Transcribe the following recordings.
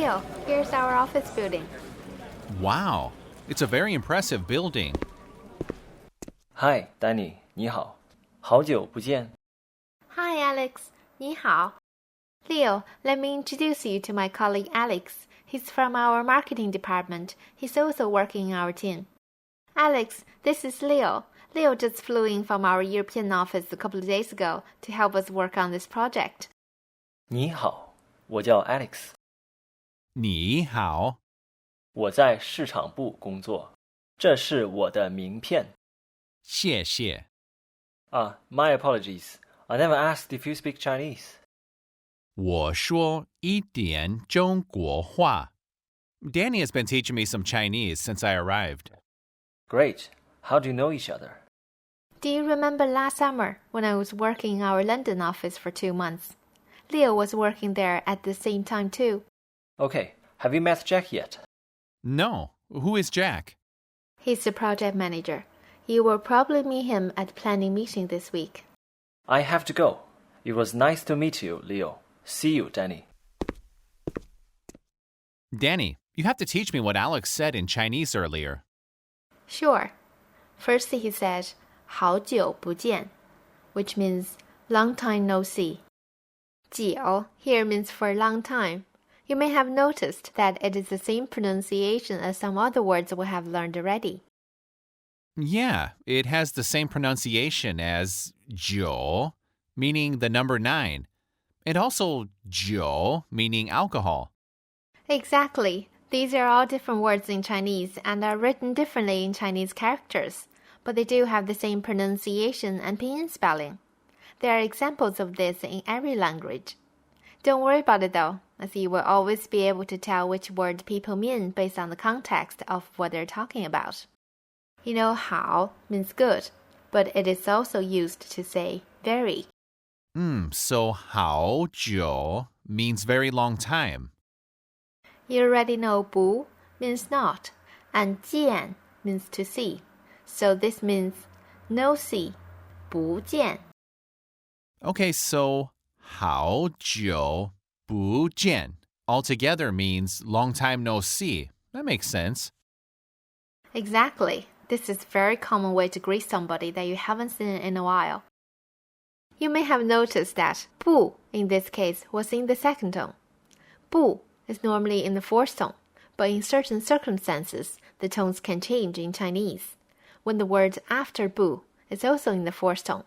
Leo, here's our office building. Wow, it's a very impressive building. Hi, Dani, 你好，好久不见。 Hi, Alex. 你好. Leo, let me introduce you to my colleague Alex. He's from our marketing department. He's also working in our team. Alex, this is Leo. Leo just flew in from our European office a couple of days ago to help us work on this project. 你好，我叫 Alex，你好，我在市场部工作，这是我的名片。谢谢。My apologies. I never asked if you speak Chinese. 我说一点中国话。Danny has been teaching me some Chinese since I arrived. Great. How do you know each other? Do you remember last summer when I was working in our London office for 2 months? Leo was working there at the same time too. Okay, have you met Jack yet? No, who is Jack? He's the project manager. You will probably meet him at planning meeting this week. I have to go. It was nice to meet you, Leo. See you, Danny. Danny, you have to teach me what Alex said in Chinese earlier. Sure. First he said, 好久不见, which means long time no see. 久 here means for a long time. You may have noticed that it is the same pronunciation as some other words we have learned already. Yeah, it has the same pronunciation as 九, meaning the number 9, and also 酒, meaning alcohol. Exactly. These are all different words in Chinese and are written differently in Chinese characters, but they do have the same pronunciation and pinyin spelling. There are examples of this in every language. Don't worry about it though, as you will always be able to tell which word people mean based on the context of what they're talking about. You know, 好 means good, but it is also used to say very. So 好久 means very long time. You already know 不 means not, and 见 means to see. So this means no see, 不见. Okay, so 好久不见 altogether means long time no see. That makes sense. Exactly. This is a very common way to greet somebody that you haven't seen in a while. You may have noticed that 不 in this case was in the second tone. 不 is normally in the fourth tone, but in certain circumstances, the tones can change in Chinese. When the word after 不 is also in the fourth tone,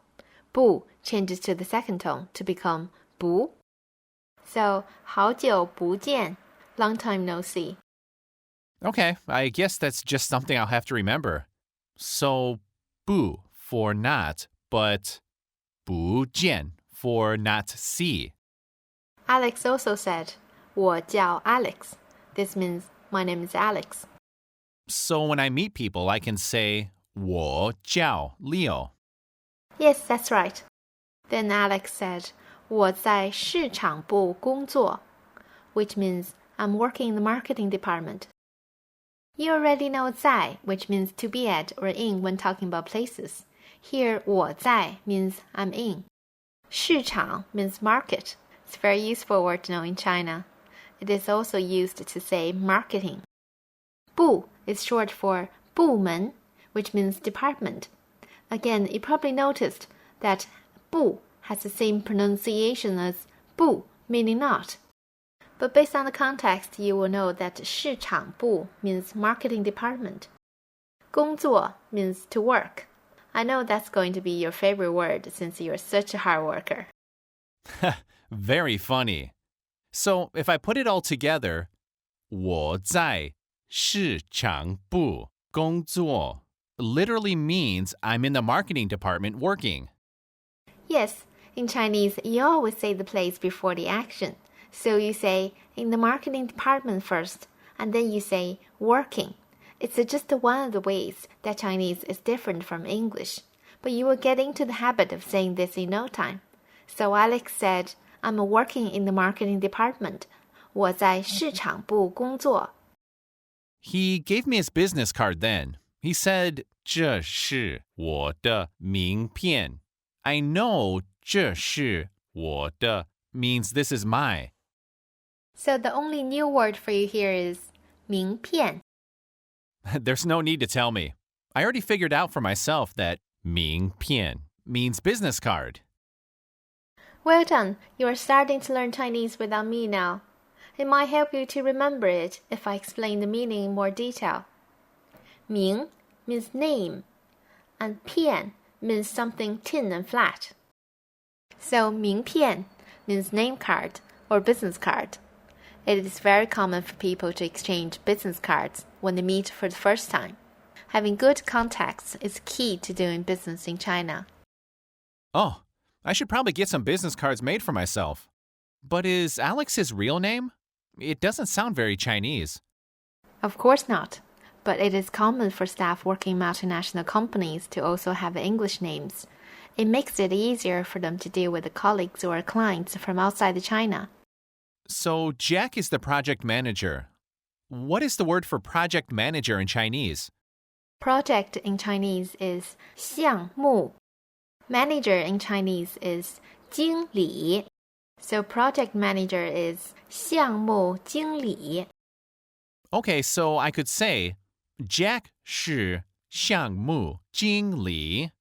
不 changes to the second tone to become 不. So, 好久不见, long time no see. Okay, I guess that's just something I'll have to remember. So, 不 for not, but 不见 for not see. Alex also said, 我叫 Alex. This means my name is Alex. So when I meet people, I can say 我叫 Leo. Yes, that's right. Then Alex said, 我在市场部工作, which means I'm working in the marketing department. You already know 在, which means to be at or in when talking about places. Here, 我在 means I'm in. 市场 means market. It's a very useful word to know in China. It is also used to say marketing. 部 is short for 部门, which means department. Again, you probably noticed that 部 has the same pronunciation as 不, meaning not. But based on the context, you will know that 市场部 means marketing department. 工作 means to work. I know that's going to be your favorite word since you're such a hard worker. Very funny. So if I put it all together, 我在市场部工作 literally means I'm in the marketing department working. Yes, in Chinese, you always say the place before the action. So you say in the marketing department first, and then you say working. It's just one of the ways that Chinese is different from English. But you will get into the habit of saying this in no time. So Alex said, I'm working in the marketing department. 我在市场部工作. He gave me his business card then. He said, 这是我的名片. I know 这是我的 means this is my. So the only new word for you here is 名片. There's no need to tell me. I already figured out for myself that 名片 means business card. Well done, you are starting to learn Chinese without me now. It might help you to remember it if I explain the meaning in more detail. 名 means name, and 片 means something thin and flat. So 名片 means name card or business card. It is very common for people to exchange business cards when they meet for the first time. Having good contacts is key to doing business in China. Oh, I should probably get some business cards made for myself. But is Alex his real name? It doesn't sound very Chinese. Of course not, but it is common for staff working in multinational companies to also have English names. It makes it easier for them to deal with the colleagues or clients from outside China. So Jack is the project manager. What is the word for project manager in Chinese? Project in Chinese is 项目. Manager in Chinese is 经理. So project manager is 项目经理. Okay, so I could say Jack 是项目经理.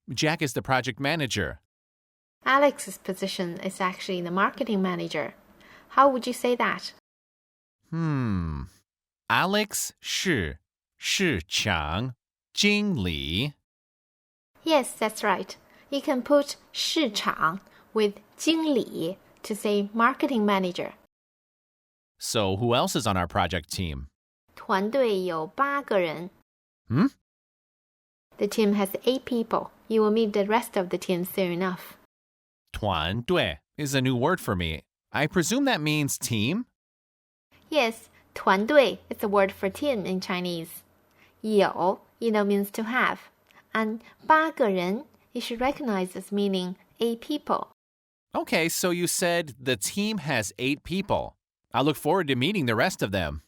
Jack is the project manager. Alex's position is actually the marketing manager. How would you say that? Alex 是市场经理. Yes, that's right. You can put 市场 with 经理 to say marketing manager. So who else is on our project team? 团队有8个人. The team has 8 people. You will meet the rest of the team soon enough. 团队 is a new word for me. I presume that means team? Yes, 团队 is a word for team in Chinese. 有 means to have. And 8个人 you should recognize as meaning 8 people. Okay, so you said the team has 8 people. I look forward to meeting the rest of them.